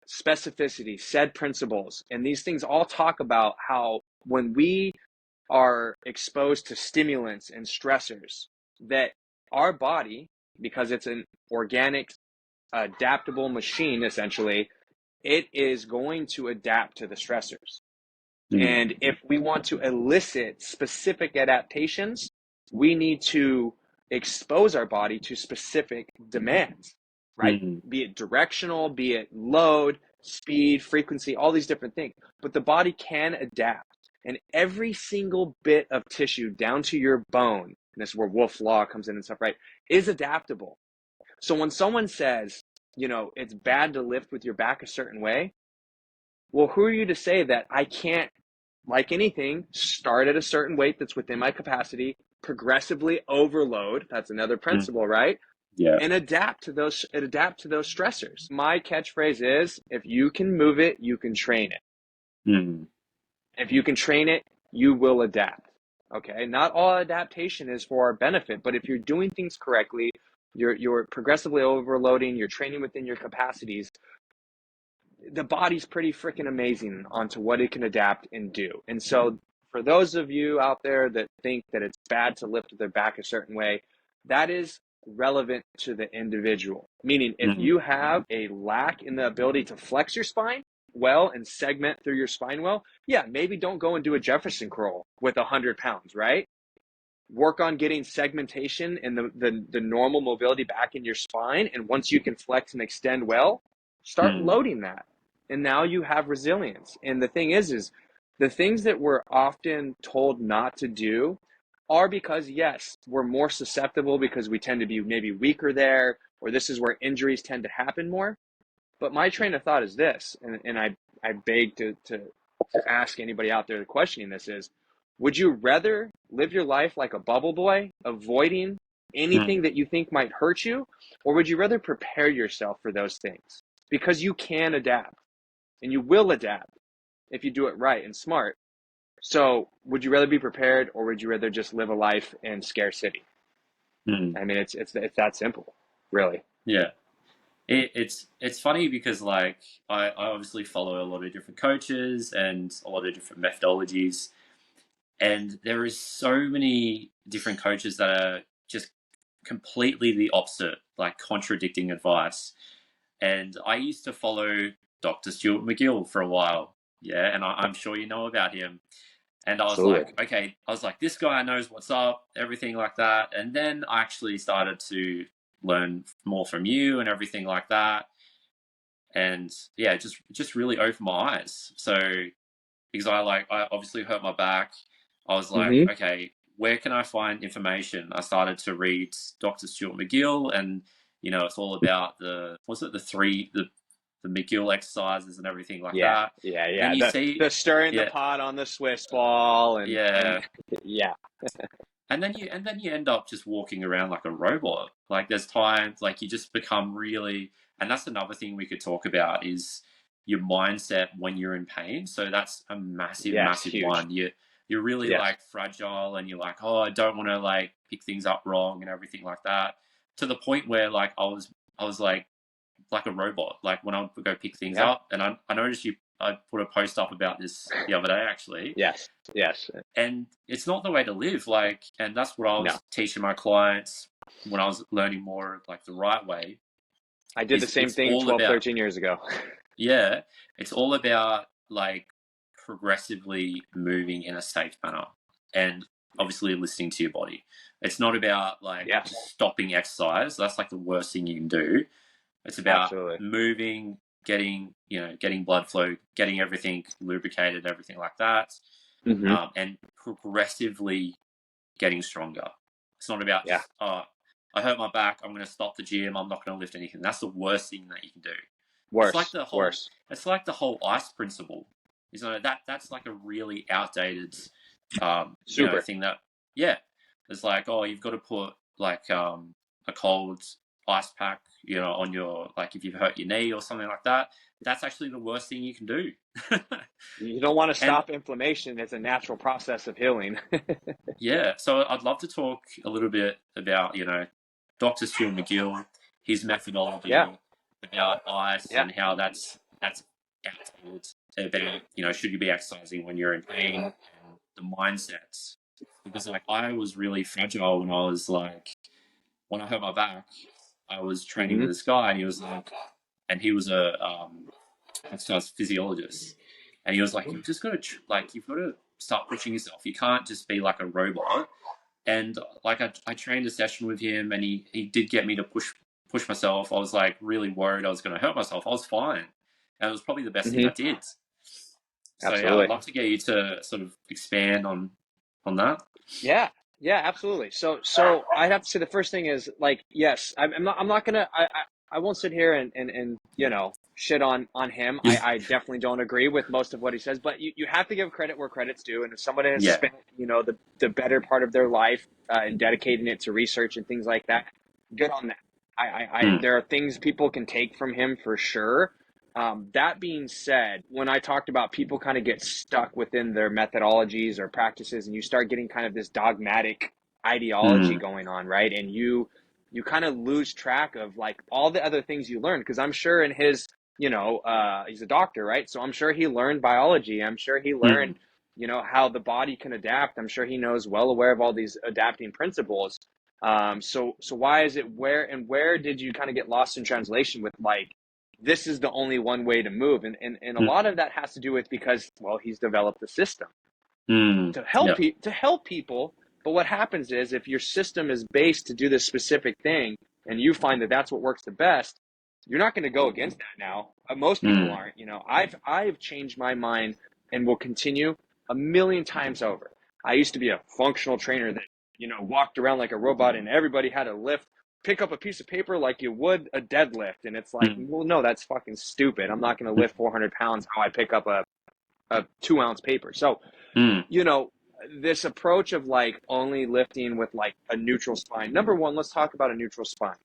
Speaker 1: Specificity, said principles, and these things all talk about how when we are exposed to stimulants and stressors, that our body, because it's an organic, adaptable machine, essentially, it is going to adapt to the stressors.
Speaker 2: Mm.
Speaker 1: And if we want to elicit specific adaptations, we need to expose our body to specific demands, right?
Speaker 2: Mm.
Speaker 1: Be it directional, be it load, speed, frequency, all these different things. But the body can adapt. And every single bit of tissue down to your bone, and this is where Wolf's Law comes in and stuff, right, is adaptable. So when someone says, it's bad to lift with your back a certain way, well, who are you to say that I can't, like anything, start at a certain weight that's within my capacity, progressively overload, that's another
Speaker 2: Mm.
Speaker 1: principle, right?
Speaker 2: Yeah.
Speaker 1: And adapt to those stressors. My catchphrase is, if you can move it, you can train it.
Speaker 2: Mm.
Speaker 1: If you can train it, you will adapt. Okay? Not all adaptation is for our benefit, but if you're doing things correctly, you're progressively overloading, you're training within your capacities, the body's pretty freaking amazing onto what it can adapt and do. And so for those of you out there that think that it's bad to lift their back a certain way, that is relevant to the individual. Meaning, if
Speaker 2: Mm.
Speaker 1: you have a lack in the ability to flex your spine well and segment through your spine well, yeah, maybe don't go and do a Jefferson curl with 100 pounds, right? Work on getting segmentation and the normal mobility back in your spine. And once you can flex and extend well, start
Speaker 2: Mm.
Speaker 1: loading that. And now you have resilience. And the thing is the things that we're often told not to do are because, yes, we're more susceptible because we tend to be maybe weaker there, or this is where injuries tend to happen more. But my train of thought is this, and I beg to ask anybody out there questioning this is, would you rather live your life like a bubble boy, avoiding
Speaker 2: Mm.
Speaker 1: anything that you think might hurt you, or would you rather prepare yourself for those things? Because you can adapt, and you will adapt if you do it right and smart. So would you rather be prepared, or would you rather just live a life in scarcity?
Speaker 2: Mm.
Speaker 1: I mean, it's that simple, really.
Speaker 2: Yeah. It's funny because like I obviously follow a lot of different coaches and a lot of different methodologies, and there is so many different coaches that are just completely the opposite, like contradicting advice. And I used to follow Dr. Stuart McGill for a while, yeah, and I'm sure you know about him. And
Speaker 1: Absolutely.
Speaker 2: I was like, this guy knows what's up, everything like that. And then I actually started to learn more from you and everything like that. And yeah, just really opened my eyes. So because I obviously hurt my back, I was like,
Speaker 1: Hmm.
Speaker 2: okay, where can I find information? I started to read Dr. Stuart McGill, and it's all about the McGill exercises and everything like
Speaker 1: Yeah,
Speaker 2: that.
Speaker 1: yeah,
Speaker 2: Then
Speaker 1: yeah.
Speaker 2: you
Speaker 1: The
Speaker 2: see,
Speaker 1: stirring the
Speaker 2: yeah,
Speaker 1: pot on the Swiss ball, and
Speaker 2: yeah,
Speaker 1: yeah,
Speaker 2: and then you end up just walking around like a robot. Like there's times like you just become really, and that's another thing we could talk about is your mindset when you're in pain. So that's a massive,
Speaker 1: yes,
Speaker 2: massive
Speaker 1: huge.
Speaker 2: one. You're really
Speaker 1: Yes.
Speaker 2: like fragile, and you're like, oh, I don't want to like pick things up wrong and everything like that. To the point where like I was like a robot. Like when I would go pick things
Speaker 1: Yeah.
Speaker 2: up, and I noticed I put a post up about this the other day actually,
Speaker 1: Yes. Yes.
Speaker 2: and it's not the way to live. Like, and that's what I
Speaker 1: No,
Speaker 2: was teaching my clients when I was learning more like the right way.
Speaker 1: I did the
Speaker 2: Is
Speaker 1: same
Speaker 2: it's
Speaker 1: thing
Speaker 2: all
Speaker 1: 12,
Speaker 2: about
Speaker 1: 13 years ago.
Speaker 2: yeah, it's all about like progressively moving in a safe manner, and obviously listening to your body. It's not about like
Speaker 1: Yes,
Speaker 2: just stopping exercise. That's like the worst thing you can do. It's about
Speaker 1: absolutely.
Speaker 2: moving, getting blood flow, getting everything lubricated, everything like that,
Speaker 1: Hmm.
Speaker 2: and progressively getting stronger. It's not about
Speaker 1: Yeah.
Speaker 2: just, I hurt my back, I'm going to stop the gym, I'm not going to lift anything. That's the worst thing that you can do. It's like
Speaker 1: Worse.
Speaker 2: the whole,
Speaker 1: Worse.
Speaker 2: it's like the whole ice principle. That's like a really outdated,
Speaker 1: Super.
Speaker 2: thing that, yeah, it's like, oh, you've got to put like a cold ice pack, on your like if you've hurt your knee or something like that. That's actually the worst thing you can do.
Speaker 1: You don't want to
Speaker 2: And
Speaker 1: stop inflammation. It's a natural process of healing.
Speaker 2: yeah, so I'd love to talk a little bit about, Dr. Stuart McGill, his methodology,
Speaker 1: Yeah.
Speaker 2: about ice
Speaker 1: Yeah.
Speaker 2: and how that's outdated, about, should you be exercising when you're in pain, and the mindsets. Because like I was really fragile when I was like when I hurt my back, I was training
Speaker 1: Hmm.
Speaker 2: with this guy and he was a exercise physiologist, and he was like, you've just got to you've got to start pushing yourself. You can't just be like a robot. And like I trained a session with him, and he did get me to push myself. I was like really worried I was going to hurt myself. I was fine, and it was probably the best thing
Speaker 1: Hmm.
Speaker 2: I did. So yeah, I'd
Speaker 1: Absolutely.
Speaker 2: love to get you to sort of expand on that.
Speaker 1: Yeah, yeah, absolutely. So I'd have to say the first thing is like, yes, I'm not gonna, I won't sit here and shit on him. I definitely don't agree with most of what he says, but you have to give credit where credit's due. And if someone has
Speaker 2: Yeah.
Speaker 1: spent, the better part of their life and dedicating it to research and things like that, good on that.
Speaker 2: Mm,
Speaker 1: There are things people can take from him for sure. That being said, when I talked about people kind of get stuck within their methodologies or practices, and you start getting kind of this dogmatic ideology
Speaker 2: mm,
Speaker 1: going on, right? And you kind of lose track of like all the other things you learned, because I'm sure in his, he's a doctor, right? So I'm sure he learned biology. I'm sure he learned,
Speaker 2: mm,
Speaker 1: how the body can adapt. I'm sure he knows well aware of all these adapting principles. So why is it where did you kind of get lost in translation with like this is the only one way to move, and a
Speaker 2: mm,
Speaker 1: lot of that has to do with because well he's developed a system
Speaker 2: mm.
Speaker 1: to help
Speaker 2: Yeah.
Speaker 1: people. But what happens is if your system is based to do this specific thing and you find that that's what works the best, you're not going to go against that now. Most people
Speaker 2: Mm,
Speaker 1: aren't. I've changed my mind and will continue a million times over. I used to be a functional trainer that walked around like a robot and everybody had to pick up a piece of paper like you would a deadlift, and it's like,
Speaker 2: mm,
Speaker 1: well, no, that's fucking stupid. I'm not going to lift 400 pounds how I pick up a 2 ounce paper. So
Speaker 2: mm,
Speaker 1: you know, this approach of like only lifting with like a neutral spine. Number one, let's talk about a neutral spine.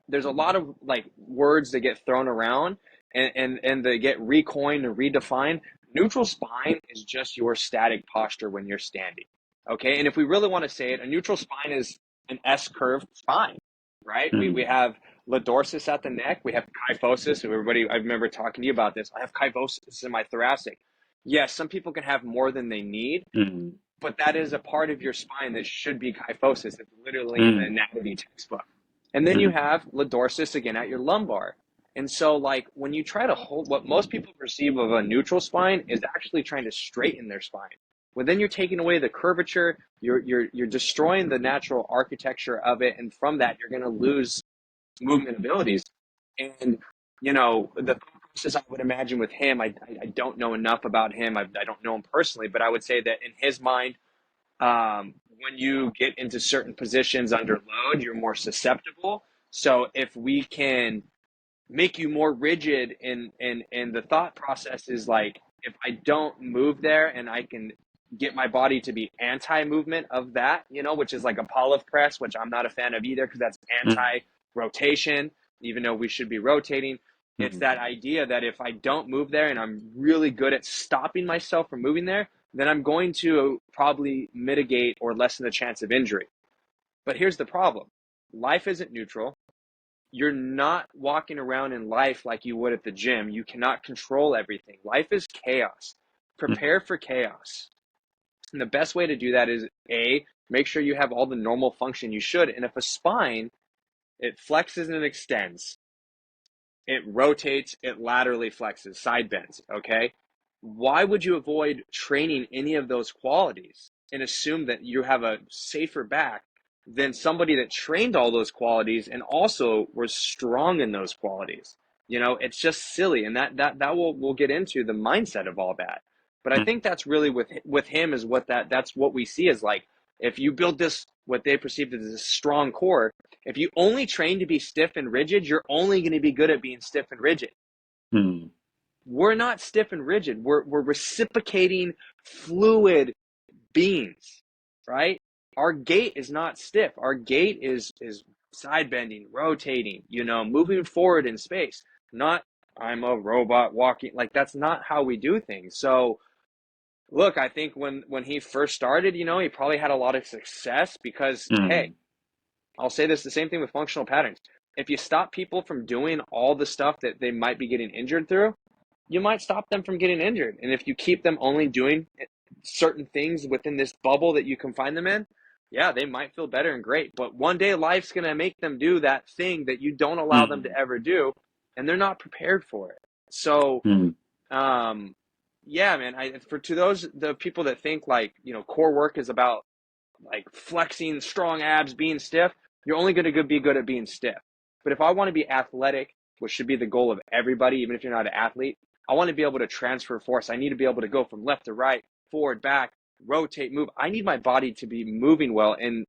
Speaker 1: There's a lot of like words that get thrown around and they get recoined and redefined. Neutral spine is just your static posture when you're standing. Okay. And if we really want to say it, a neutral spine is an S curved spine, right? We
Speaker 2: mm,
Speaker 1: have lordosis at the neck. We have kyphosis. Everybody, I remember talking to you about this. I have kyphosis in my thoracic. Yes, some people can have more than they need,
Speaker 2: mm,
Speaker 1: but that is a part of your spine that should be kyphosis. It's literally in the
Speaker 2: mm,
Speaker 1: anatomy textbook. And then you
Speaker 2: mm,
Speaker 1: have lordosis again at your lumbar. And so, like, when you try to hold what most people perceive of a neutral spine is actually trying to straighten their spine. well, then you're taking away the curvature. You're destroying the natural architecture of it, and from that, you're going to lose movement abilities. And the process, I would imagine with him, I don't know enough about him. I don't know him personally, but I would say that in his mind, when you get into certain positions under load, you're more susceptible. So if we can make you more rigid, and the thought process is like, if I don't move there and I can get my body to be anti-movement of that, which is like a Pollock press, which I'm not a fan of either, because that's
Speaker 2: Mm.
Speaker 1: anti-rotation, even though we should be rotating. It's
Speaker 2: Mm.
Speaker 1: that idea that if I don't move there and I'm really good at stopping myself from moving there, then I'm going to probably mitigate or lessen the chance of injury. But here's the problem. Life isn't neutral. You're not walking around in life like you would at the gym. You cannot control everything. Life is chaos.
Speaker 2: Mm.
Speaker 1: Prepare for chaos. And the best way to do that is make sure you have all the normal function you should. And if a spine, it flexes and it extends, it rotates, it laterally flexes, side bends, okay? Why would you avoid training any of those qualities and assume that you have a safer back than somebody that trained all those qualities and also was strong in those qualities? It's just silly, and that we'll get into the mindset of all that. But I
Speaker 2: Mm.
Speaker 1: think that's really with him is that's what we see is like, if you build this what they perceived as a strong core, if you only train to be stiff and rigid, you're only going to be good at being stiff and rigid.
Speaker 2: Mm.
Speaker 1: We're not stiff and rigid. We're reciprocating fluid beings, right? Our gait is not stiff. Our gait is side bending, rotating, moving forward in space. Not I'm a robot walking. Like, that's not how we do things. So look, I think when he first started, he probably had a lot of success because, hey,
Speaker 2: Mm.
Speaker 1: I'll say this, the same thing with functional patterns. If you stop people from doing all the stuff that they might be getting injured through, you might stop them from getting injured. And if you keep them only doing certain things within this bubble that you confine them in, yeah, they might feel better and great. But one day life's going to make them do that thing that you don't allow them to
Speaker 2: Mm.
Speaker 1: ever do, and they're not prepared for it. So,
Speaker 2: Mm.
Speaker 1: um, yeah, man, to the people that think like, core work is about like flexing strong abs, being stiff, you're only going to be good at being stiff. But if I want to be athletic, which should be the goal of everybody, even if you're not an athlete, I want to be able to transfer force. I need to be able to go from left to right, forward, back, rotate, move. I need my body to be moving well. And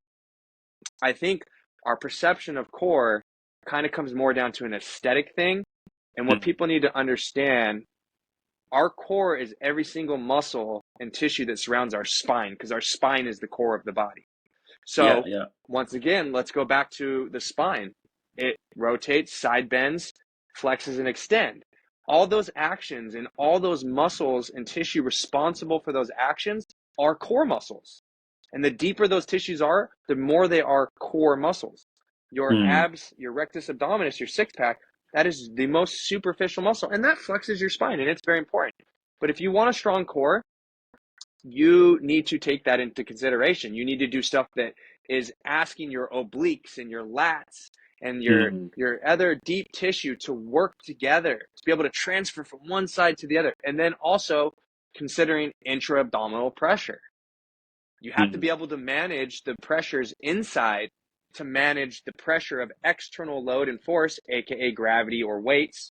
Speaker 1: I think our perception of core kind of comes more down to an aesthetic thing. And what
Speaker 2: Mm.
Speaker 1: people need to understand, our core is every single muscle and tissue that surrounds our spine, because our spine is the core of the body.
Speaker 2: Yeah,
Speaker 1: So
Speaker 2: yeah.
Speaker 1: once again, let's go back to the spine. It rotates, side bends, flexes, and extend. All those actions and all those muscles and tissue responsible for those actions are core muscles. And the deeper those tissues are, the more they are core muscles. Your
Speaker 2: Mm.
Speaker 1: abs, your rectus abdominis, your six pack, that is the most superficial muscle, and that flexes your spine, and it's very important. But if you want a strong core, you need to take that into consideration. You need to do stuff that is asking your obliques and your lats and
Speaker 2: Mm.
Speaker 1: your other deep tissue to work together to be able to transfer from one side to the other. And then also considering intra-abdominal pressure. You have to
Speaker 2: Mm.
Speaker 1: be able to manage the pressures inside to manage the pressure of external load and force, aka gravity or weights.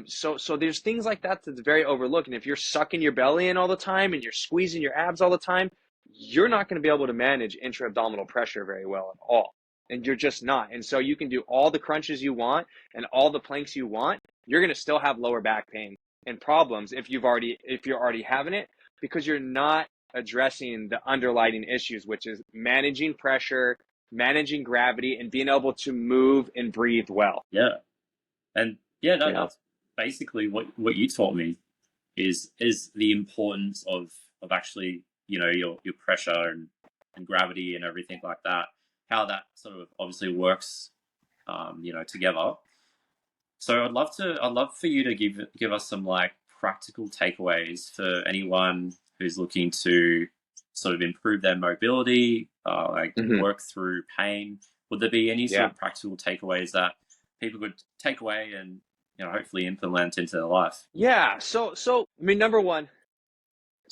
Speaker 1: So there's things like that that's very overlooked. And if you're sucking your belly in all the time and you're squeezing your abs all the time, you're not going to be able to manage intra-abdominal pressure very well at all. And you're just not. And so you can do all the crunches you want and all the planks you want. You're going to still have lower back pain and problems if you're already having it, because you're not addressing the underlying issues, which is managing pressure, managing gravity, and being able to move and breathe well.
Speaker 2: Yeah. And yeah, no,
Speaker 1: Yeah.
Speaker 2: that's basically what you taught me is the importance of actually, your pressure and gravity and everything like that, how that sort of obviously works, together. So I'd love for you to give us some like practical takeaways for anyone who's looking to sort of improve their mobility, like
Speaker 1: Mm-hmm.
Speaker 2: work through pain. Would there be any sort
Speaker 1: Yeah.
Speaker 2: of practical takeaways that people could take away and hopefully implement into their life?
Speaker 1: Yeah. So I mean, number one,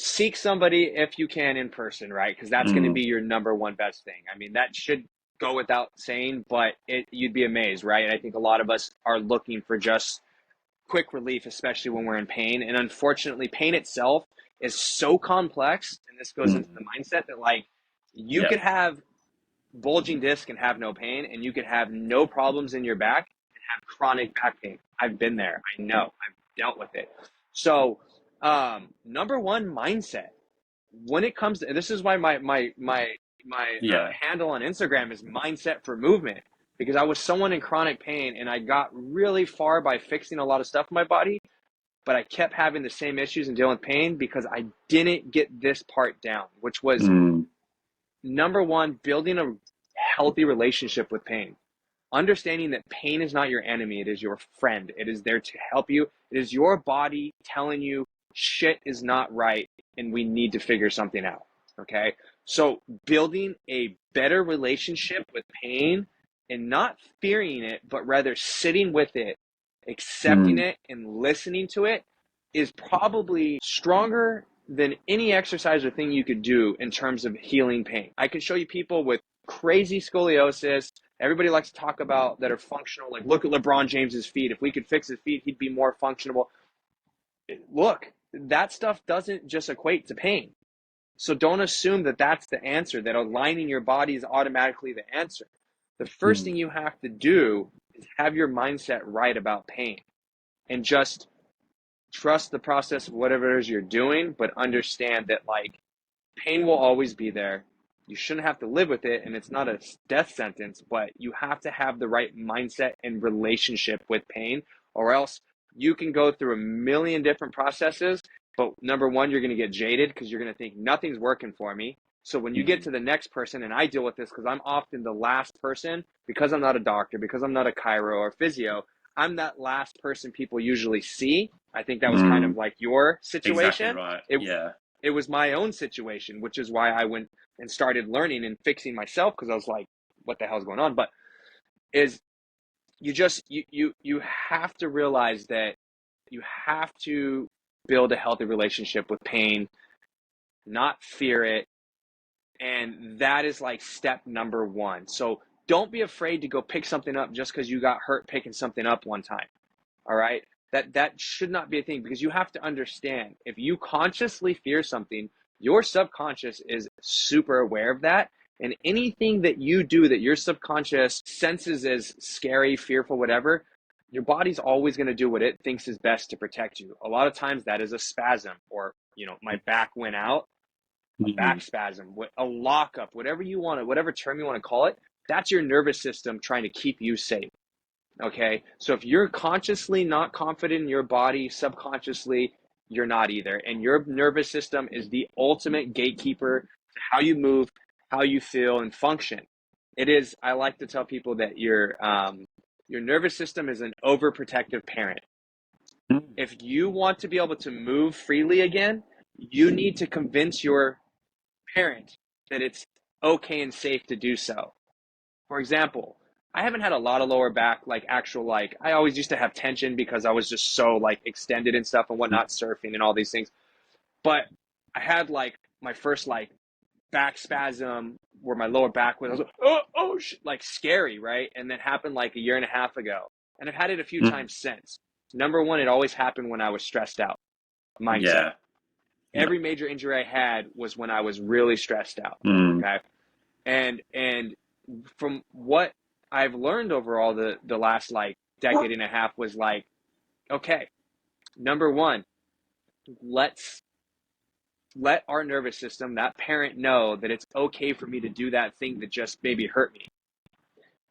Speaker 1: seek somebody if you can in person, right? Because that's going to
Speaker 2: Mm.
Speaker 1: be your number one best thing. I mean, that should go without saying, but you'd be amazed, right? And I think a lot of us are looking for just quick relief, especially when we're in pain. And unfortunately, pain itself is so complex, and this goes into
Speaker 2: Mm.
Speaker 1: the mindset that like you
Speaker 2: Yeah.
Speaker 1: could have bulging disc and have no pain, and you could have no problems in your back and have chronic back pain. I've been there. I know. I've dealt with it. So, number one, mindset. When it comes to, this is why my
Speaker 2: Yeah.
Speaker 1: handle on Instagram is mindset for movement, because I was someone in chronic pain and I got really far by fixing a lot of stuff in my body, but I kept having the same issues and dealing with pain because I didn't get this part down, which was
Speaker 2: Mm.
Speaker 1: number one, building a healthy relationship with pain. Understanding that pain is not your enemy, it is your friend. It is there to help you. It is your body telling you shit is not right and we need to figure something out. Okay? So, building a better relationship with pain and not fearing it, but rather sitting with it, accepting
Speaker 2: Mm.
Speaker 1: it, and listening to it is probably stronger than any exercise or thing you could do in terms of healing pain. I can show you people with crazy scoliosis. Everybody likes to talk about that are functional. Like, look at LeBron James's feet. If we could fix his feet, he'd be more functional. Look, that stuff doesn't just equate to pain. So don't assume that that's the answer, that aligning your body is automatically the answer. The first
Speaker 2: Mm.
Speaker 1: thing you have to do is have your mindset right about pain and just trust the process of whatever it is you're doing, but understand that like pain will always be there. You shouldn't have to live with it, and it's not a death sentence, but you have to have the right mindset and relationship with pain, or else you can go through a million different processes. But number one, you're going to get jaded because you're going to think nothing's working for me. So when you get
Speaker 2: Mm.
Speaker 1: to the next person, and I deal with this because I'm often the last person, because I'm not a doctor, because I'm not a chiro or physio, I'm that last person people usually see. I think that was kind of
Speaker 2: Mm.
Speaker 1: like your
Speaker 2: Exactly
Speaker 1: situation.
Speaker 2: right.
Speaker 1: It
Speaker 2: Yeah.
Speaker 1: it was my own situation, which is why I went and started learning and fixing myself, because I was like, what the hell's going on? But is you have to realize that you have to build a healthy relationship with pain, not fear it. And that is like step number one. So don't be afraid to go pick something up just because you got hurt picking something up one time. All right, that should not be a thing, because you have to understand, if you consciously fear something, your subconscious is super aware of that, and anything that you do that your subconscious senses as scary, fearful, whatever, your body's always going to do what it thinks is best to protect you. A lot of times that is a spasm, or my back went out, a
Speaker 2: Mm.
Speaker 1: back spasm, a lockup, whatever you want to, whatever term you want to call it. That's your nervous system trying to keep you safe. Okay, so if you're consciously not confident in your body, subconsciously you're not either. And your nervous system is the ultimate gatekeeper to how you move, how you feel, and function. It is. I like to tell people that your nervous system is an overprotective parent.
Speaker 2: Mm.
Speaker 1: If you want to be able to move freely again, you need to convince your parent that it's okay and safe to do so. For example, I haven't had a lot of lower back, like actual, like I always used to have tension because I was just so like extended and stuff and
Speaker 2: Mm.
Speaker 1: whatnot, surfing and all these things. But I had like my first like back spasm where my lower back was, I was like, like scary, right? And that happened like a year and a half ago. And I've had it a few
Speaker 2: Mm.
Speaker 1: times since. Number one, it always happened when I was stressed out. Mindset.
Speaker 2: Yeah. Yeah.
Speaker 1: Every major injury I had was when I was really stressed out.
Speaker 2: Mm.
Speaker 1: Okay. And from what I've learned overall the last like decade and a half was like, okay, number one, let's let our nervous system, that parent, know that it's okay for me to do that thing that just maybe hurt me.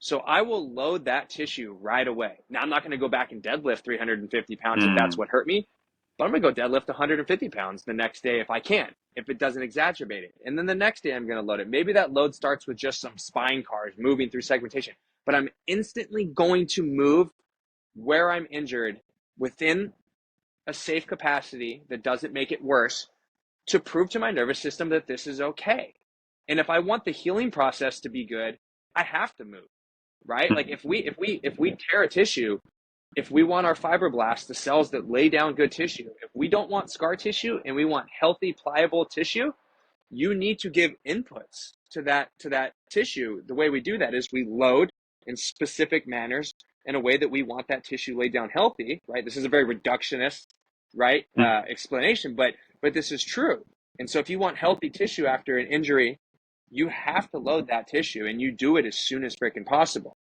Speaker 1: So I will load that tissue right away. Now I'm not going to go back and deadlift 350 pounds if that's
Speaker 2: Mm.
Speaker 1: what hurt me, but I'm going to go deadlift 150 pounds the next day if I can, if it doesn't exacerbate it. And then the next day I'm going to load it. Maybe that load starts with just some spine cars moving through segmentation, but I'm instantly going to move where I'm injured within a safe capacity that doesn't make it worse, to prove to my nervous system that this is okay. And if I want the healing process to be good, I have to move, right? Like
Speaker 2: Mm.
Speaker 1: if we tear a tissue, if we want our fibroblasts, the cells that lay down good tissue, if we don't want scar tissue and we want healthy, pliable tissue, you need to give inputs to that tissue. The way we do that is we load in specific manners in a way that we want that tissue laid down healthy, right? This is a very reductionist, right, explanation, but this is true. And so if you want healthy tissue after an injury, you have to load that tissue, and you do it as soon as freaking possible.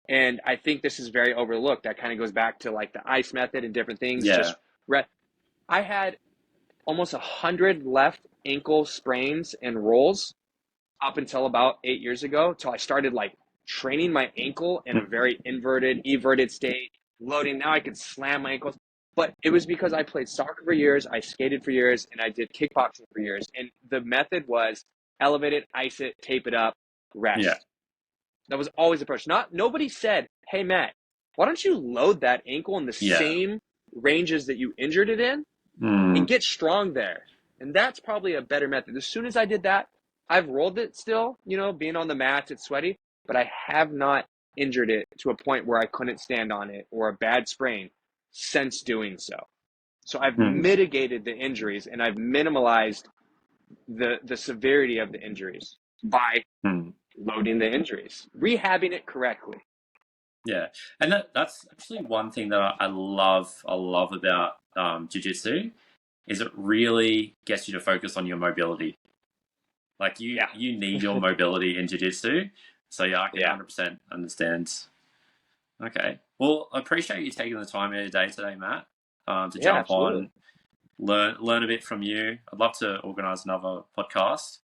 Speaker 1: And I think this is very overlooked. That kind of goes back to like the ice method and different things.
Speaker 2: Yeah.
Speaker 1: I had almost 100 left ankle sprains and rolls up until about 8 years ago, till I started like training my ankle in a very everted state, loading. Now I could slam my ankles. But it was because I played soccer for years, I skated for years, and I did kickboxing for years. And the method was elevate it, ice it, tape it up, rest.
Speaker 2: Yeah.
Speaker 1: That was always the approach. Nobody said, hey, Matt, why don't you load that ankle in the same ranges that you injured it in and get strong there? And that's probably a better method. As soon as I did that, I've rolled it still, you know, being on the mat, it's sweaty, but I have not injured it to a point where I couldn't stand on it or a bad sprain since doing so. So I've mitigated the injuries, and I've minimalized the severity of the injuries by loading the injuries, rehabbing it correctly.
Speaker 2: Yeah, and that's actually one thing that I love about jiu-jitsu is it really gets you to focus on your mobility. Like you need your mobility in jiu-jitsu. So yeah, I can 100% understand. Okay. Well, I appreciate you taking the time out of your day today, Matt, to jump on, learn a bit from you. I'd love to organize another podcast.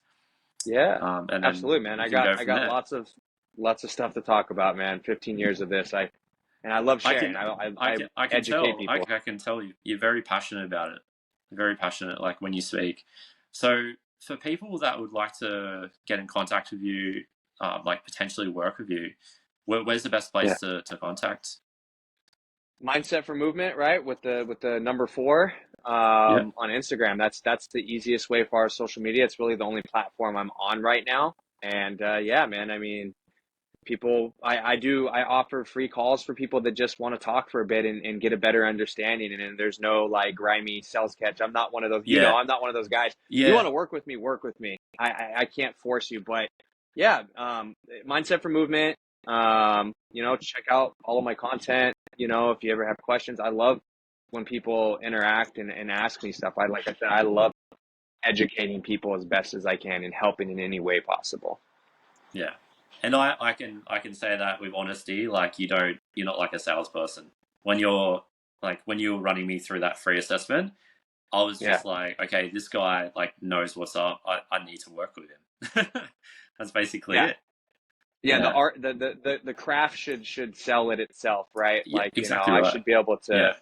Speaker 1: Yeah,
Speaker 2: and
Speaker 1: absolutely, man. I got lots of stuff to talk about, man. 15 years of this, I love sharing. I can educate people.
Speaker 2: I can tell you're very passionate about it. Very passionate, like when you speak. So for people that would like to get in contact with you, like potentially work with you, where's the best place to contact?
Speaker 1: Mindset for Movement, right? With the number 4 on Instagram. That's the easiest way for our social media. It's really the only platform I'm on right now. And man, I mean, people, I offer free calls for people that just want to talk for a bit and get a better understanding. And there's no like grimy sales catch. I'm not one of those, I'm not one of those guys. You want to work with me, work with me. I can't force you, but Mindset for Movement. Check out all of my content. If you ever have questions, I love when people interact and ask me stuff. Like I said, I love educating people as best as I can and helping in any way possible.
Speaker 2: Yeah. And I can say that with honesty, like you're not like a salesperson. When you're running me through that free assessment, I was just like, okay, this guy like knows what's up. I need to work with him. That's basically it.
Speaker 1: Yeah, the art, the craft should sell it itself, right?
Speaker 2: Yeah,
Speaker 1: like
Speaker 2: exactly right.
Speaker 1: I should be able to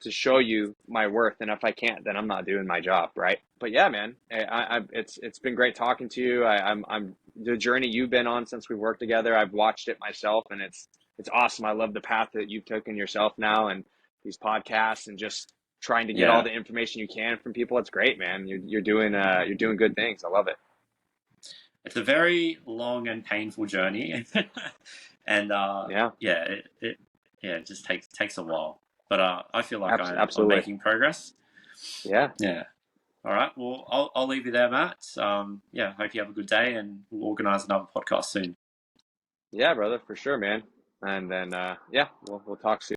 Speaker 1: show you my worth, and if I can't, then I'm not doing my job, right? But yeah, man, it's been great talking to you. I'm the journey you've been on since we worked together. I've watched it myself, and it's awesome. I love the path that you've taken yourself now, and these podcasts, and just trying to get all the information you can from people. It's great, man. You're doing good things. I love it.
Speaker 2: It's a very long and painful journey, and it just takes a while. But I feel like I'm making progress.
Speaker 1: Yeah.
Speaker 2: All right. Well, I'll leave you there, Matt. Hope you have a good day, and we'll organize another podcast soon.
Speaker 1: Yeah, brother, for sure, man. And then we'll talk soon.